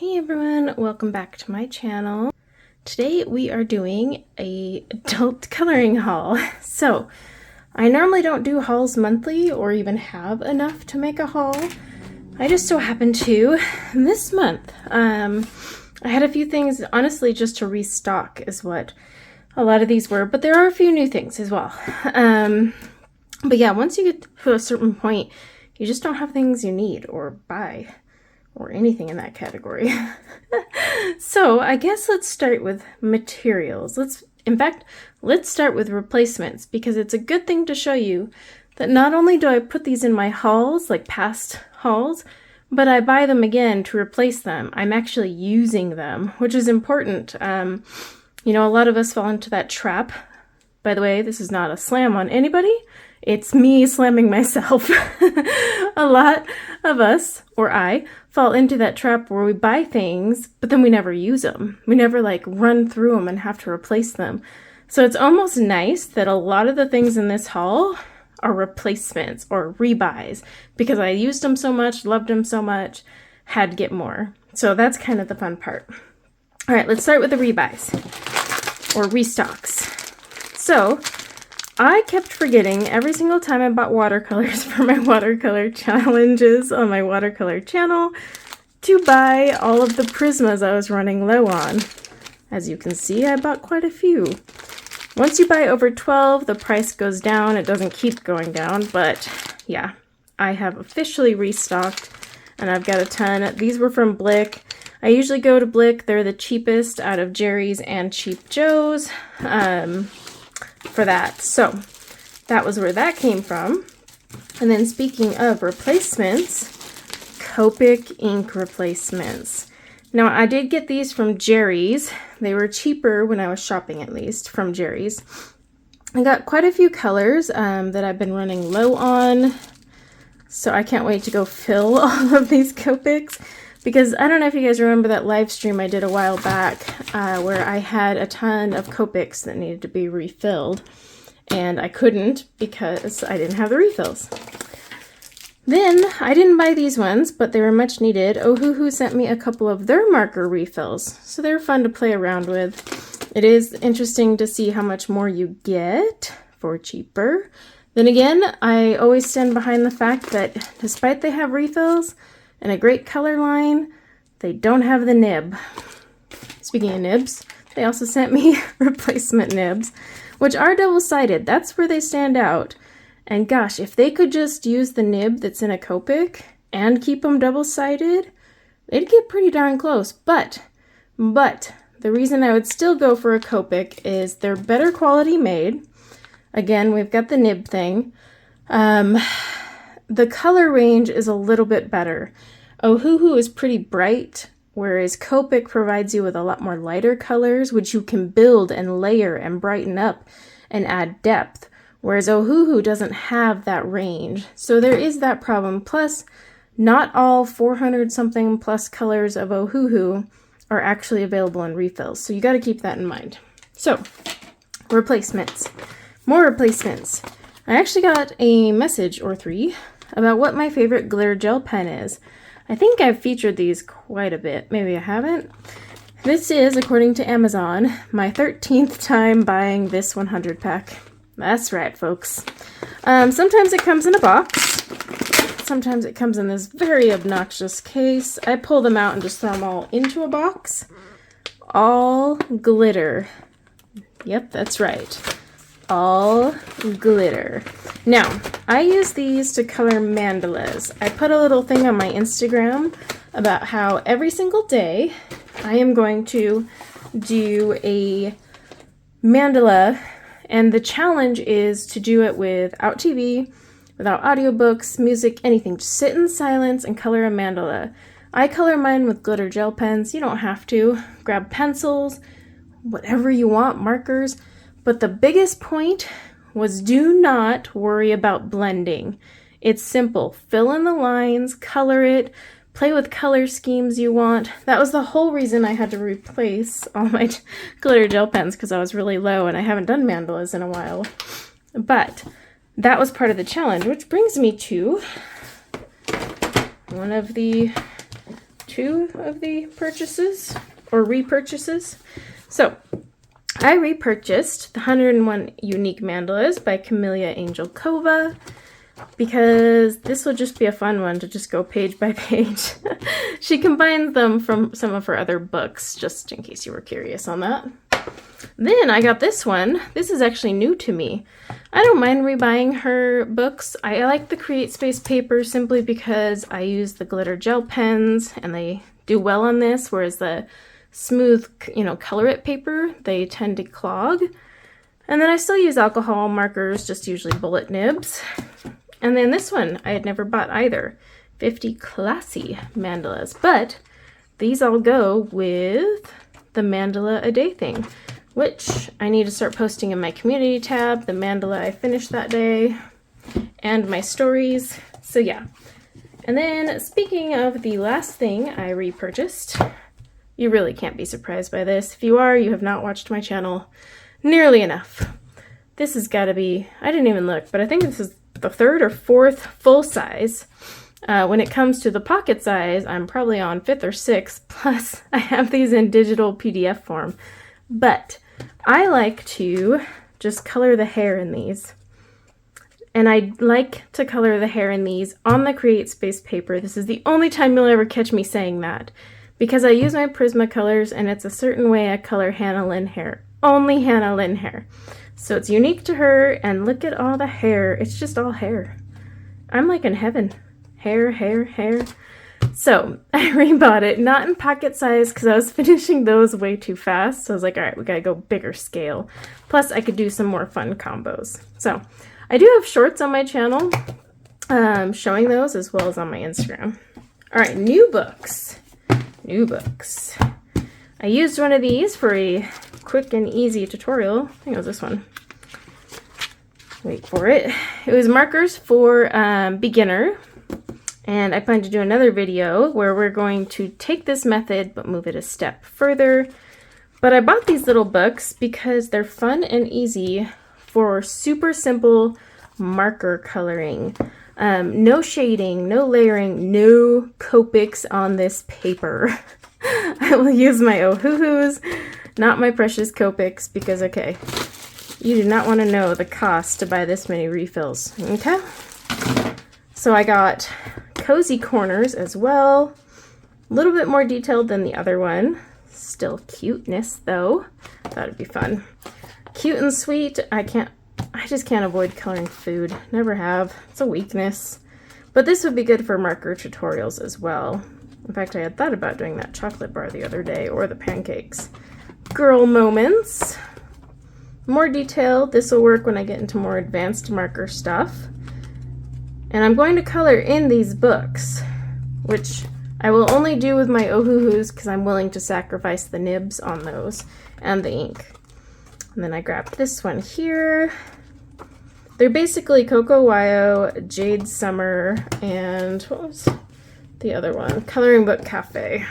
Hey everyone, welcome back to my channel. Today we are doing a adult coloring haul. So I normally don't do hauls monthly or even have enough to make a haul. I just so happened to this month. I had a few things, honestly, just to restock is what a lot of these were, but there are a few new things as well. But yeah, once you get to a certain point, you just don't have things you need or buy or anything in that category. So I guess let's start with materials. Let's start with replacements, because it's a good thing to show you that not only do I put these in my hauls, like past hauls, but I buy them again to replace them. I'm actually using them, which is important. You know, a lot of us fall into that trap. By the way, this is not a slam on anybody. It's me slamming myself. A lot of us, or I, fall into that trap where we buy things, but then we never use them. We never like run through them and have to replace them. So it's almost nice that a lot of the things in this haul are replacements or rebuys, because I used them so much, loved them so much, had to get more. So that's kind of the fun part. All right, let's start with the rebuys or restocks. So I kept forgetting every single time I bought watercolors for my watercolor challenges on my watercolor channel to buy all of the Prismas I was running low on. As you can see, I bought quite a few. Once you buy over 12, the price goes down. It doesn't keep going down, but yeah, I have officially restocked and I've got a ton. These were from Blick. I usually go to Blick. They're the cheapest out of Jerry's and Cheap Joe's. For that. So that was where that came from. And then speaking of replacements, Copic ink replacements. Now I did get these from Jerry's. They were cheaper when I was shopping, at least, from Jerry's. I got quite a few colors that I've been running low on. So I can't wait to go fill all of these Copics, because I don't know if you guys remember that live stream I did a while back where I had a ton of Copics that needed to be refilled, and I couldn't because I didn't have the refills. Then I didn't buy these ones, but they were much needed. Ohuhu sent me a couple of their marker refills, so they're fun to play around with. It is interesting to see how much more you get for cheaper. Then again, I always stand behind the fact that despite they have refills and a great color line, they don't have the nib. Speaking of nibs, they also sent me replacement nibs, which are double-sided. That's where they stand out. And gosh, if they could just use the nib that's in a Copic and keep them double-sided, they'd get pretty darn close. But the reason I would still go for a Copic is they're better quality made. Again, we've got the nib thing. The color range is a little bit better. Ohuhu is pretty bright, whereas Copic provides you with a lot more lighter colors, which you can build and layer and brighten up and add depth, whereas Ohuhu doesn't have that range. So there is that problem. Plus, not all 400 something plus colors of Ohuhu are actually available in refills, so you got to keep that in mind. So, replacements. More replacements. I actually got a message or three about what my favorite glitter gel pen is. I think I've featured these quite a bit. Maybe I haven't. This is, according to Amazon, my 13th time buying this 100 pack. That's right, folks. Sometimes it comes in a box. Sometimes it comes in this very obnoxious case. I pull them out and just throw them all into a box. All glitter. Yep, that's right. All glitter. Now, I use these to color mandalas. I put a little thing on my Instagram about how every single day I am going to do a mandala, and the challenge is to do it without TV, without audiobooks, music, anything. Just sit in silence and color a mandala. I color mine with glitter gel pens. You don't have to. Grab pencils, whatever you want, markers. But the biggest point was do not worry about blending. It's simple. Fill in the lines, color it, play with color schemes you want. That was the whole reason I had to replace all my glitter gel pens, because I was really low and I haven't done mandalas in a while. But that was part of the challenge, which brings me to one of the two of the purchases or repurchases. So I repurchased the 101 Unique Mandalas by Camellia Angelkova because this will just be a fun one to just go page by page. She combines them from some of her other books, just in case you were curious on that. Then I got this one. This is actually new to me. I don't mind rebuying her books. I like the Create Space paper simply because I use the glitter gel pens and they do well on this, whereas the smooth, color it paper, they tend to clog. And then I still use alcohol markers, just usually bullet nibs. And then this one I had never bought either. 50 Classy Mandalas. But these all go with the Mandala a Day thing, which I need to start posting in my community tab, the mandala I finished that day, and my stories. So yeah. And then speaking of the last thing I repurchased, you really can't be surprised by this. If you are, you have not watched my channel nearly enough. This has got to be, I didn't even look, but I think this is the third or fourth full size. When it comes to the pocket size, I'm probably on 5th or 6th, plus I have these in digital PDF form. But I like to just color the hair in these. And I like to color the hair in these on the Create Space paper. This is the only time you'll ever catch me saying that, because I use my Prismacolors and it's a certain way I color Hannah Lynn hair. Only Hannah Lynn hair. So it's unique to her, and look at all the hair. It's just all hair. I'm like in heaven. Hair, hair, hair. So I rebought it, not in pocket size because I was finishing those way too fast. So I was like, all right, we gotta go bigger scale. Plus I could do some more fun combos. So I do have shorts on my channel showing those, as well as on my Instagram. All right, new books. New books. I used one of these for a quick and easy tutorial. I think it was this one. Wait for it. It was markers for beginner. And I plan to do another video where we're going to take this method but move it a step further. But I bought these little books because they're fun and easy for super simple marker coloring. No shading, no layering, no Copics on this paper. I will use my Ohuhus, not my precious Copics, because, okay, you do not want to know the cost to buy this many refills, okay? So I got Cozy Corners as well. A little bit more detailed than the other one. Still cuteness, though. Thought it'd be fun. Cute and sweet. I just can't avoid coloring food. Never have. It's a weakness. But this would be good for marker tutorials as well. In fact, I had thought about doing that chocolate bar the other day, or the pancakes. Girl moments. More detailed. This will work when I get into more advanced marker stuff. And I'm going to color in these books, which I will only do with my Ohuhus because I'm willing to sacrifice the nibs on those and the ink. And then I grabbed this one here. They're basically Coco Wyo, Jade Summer, and what was the other one? Coloring Book Cafe.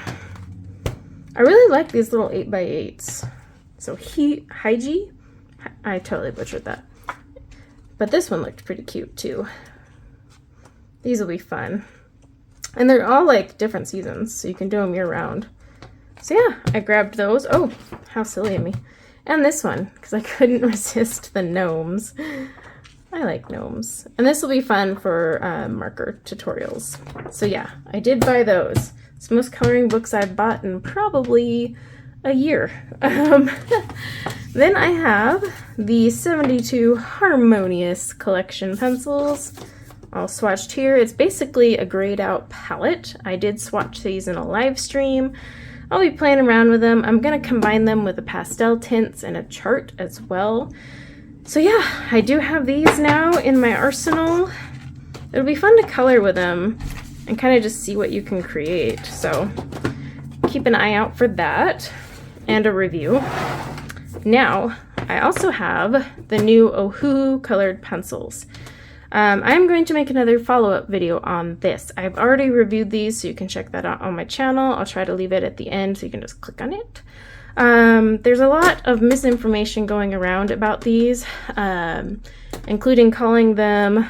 I really like these little 8x8s. So Hygie, I totally butchered that. But this one looked pretty cute too. These will be fun. And they're all like different seasons, so you can do them year round. So yeah, I grabbed those. Oh, how silly of me. And this one, because I couldn't resist the gnomes. I like gnomes. And this will be fun for marker tutorials. So yeah, I did buy those. It's the most coloring books I've bought in probably a year. Then I have the 72 Harmonious Collection pencils. All swatched here. It's basically a grayed out palette. I did swatch these in a live stream. I'll be playing around with them. I'm going to combine them with the pastel tints and a chart as well. So yeah, I do have these now in my arsenal. It'll be fun to color with them and kind of just see what you can create. So keep an eye out for that and a review. Now, I also have the new Ohuhu colored pencils. I'm going to make another follow-up video on this. I've already reviewed these, so you can check that out on my channel. I'll try to leave it at the end so you can just click on it. There's a lot of misinformation going around about these, including calling them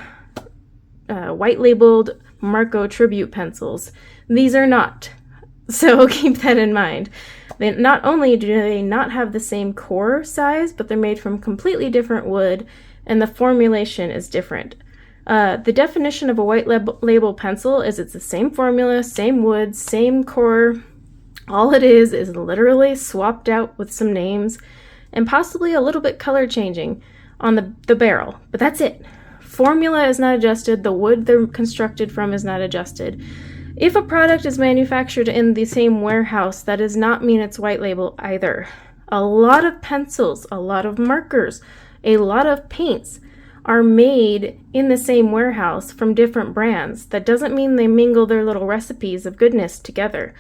white-labeled Marco tribute pencils. These are not. So keep that in mind. Not only do they not have the same core size, but they're made from completely different wood, and the formulation is different. The definition of a white label pencil is it's the same formula, same wood, same core. All it is literally swapped out with some names and possibly a little bit color changing on the barrel, but that's it. Formula is not adjusted, the wood they're constructed from is not adjusted. If a product is manufactured in the same warehouse, that does not mean it's white label either. A lot of pencils, a lot of markers, a lot of paints are made in the same warehouse from different brands. That doesn't mean they mingle their little recipes of goodness together.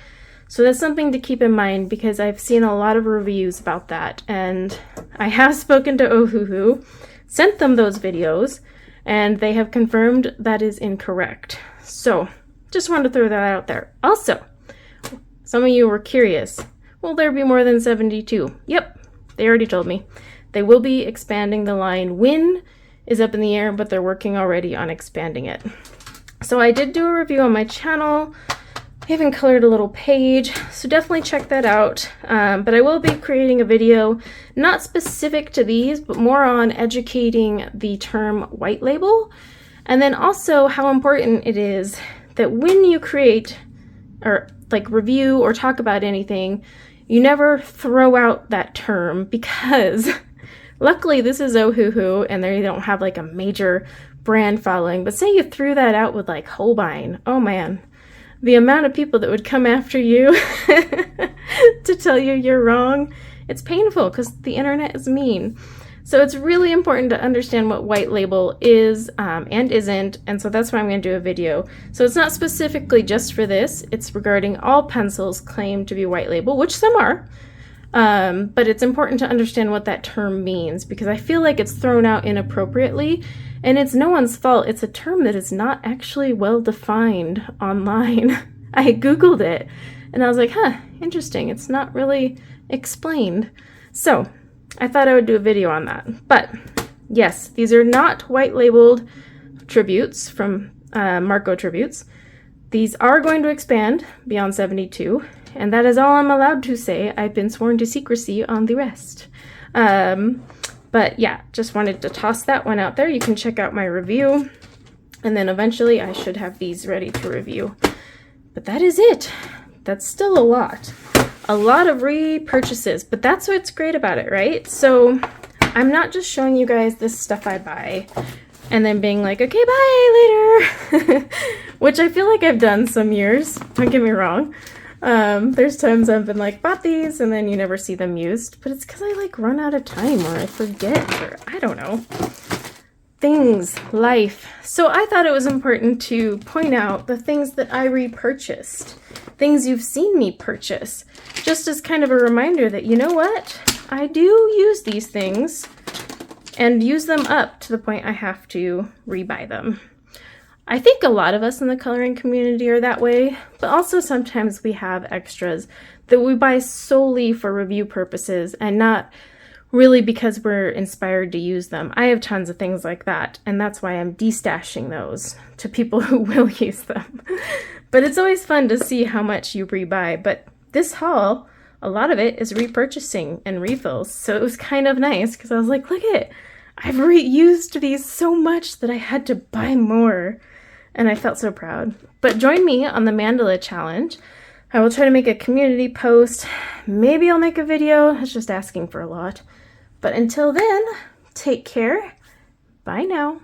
So that's something to keep in mind, because I've seen a lot of reviews about that, and I have spoken to Ohuhu, sent them those videos, and they have confirmed that is incorrect. So just wanted to throw that out there. Also, some of you were curious, will there be more than 72? Yep, they already told me. They will be expanding the line. When is up in the air, but they're working already on expanding it. So I did do a review on my channel. I even colored a little page, so definitely check that out. But I will be creating a video not specific to these, but more on educating the term white label, and then also how important it is that when you create or like review or talk about anything, you never throw out that term, because luckily this is Ohuhu and they don't have like a major brand following. But say you threw that out with like Holbein, oh man, the amount of people that would come after you to tell you you're wrong, it's painful because the internet is mean. So it's really important to understand what white label is and isn't, and so that's why I'm going to do a video. So it's not specifically just for this, it's regarding all pencils claimed to be white label, which some are, but it's important to understand what that term means, because I feel like it's thrown out inappropriately, and it's no one's fault. It's a term that is not actually well defined online. I Googled it, and I was like, huh, interesting, it's not really explained. So I thought I would do a video on that. But yes, these are not white labeled tributes from Marco Tributes. These are going to expand beyond 72, and that is all I'm allowed to say. I've been sworn to secrecy on the rest. But yeah, just wanted to toss that one out there. You can check out my review, and then eventually I should have these ready to review. But that is it. That's still a lot. A lot of repurchases, but that's what's great about it, right? So I'm not just showing you guys this stuff I buy and then being like, okay, bye later, which I feel like I've done some years, don't get me wrong. There's times I've been like, bought these, and then you never see them used, but it's because I like run out of time, or I forget, or I don't know. Things, life. So I thought it was important to point out the things that I repurchased, things you've seen me purchase, just as kind of a reminder that, you know what, I do use these things and use them up to the point I have to rebuy them. I think a lot of us in the coloring community are that way, but also sometimes we have extras that we buy solely for review purposes and not really because we're inspired to use them. I have tons of things like that, and that's why I'm destashing those to people who will use them. But it's always fun to see how much you rebuy. But this haul, a lot of it is repurchasing and refills, so it was kind of nice because I was like, look at it, I've reused these so much that I had to buy more, and I felt so proud. But join me on the mandala challenge. I will try to make a community post. Maybe I'll make a video. It's just asking for a lot. But until then, take care. Bye now.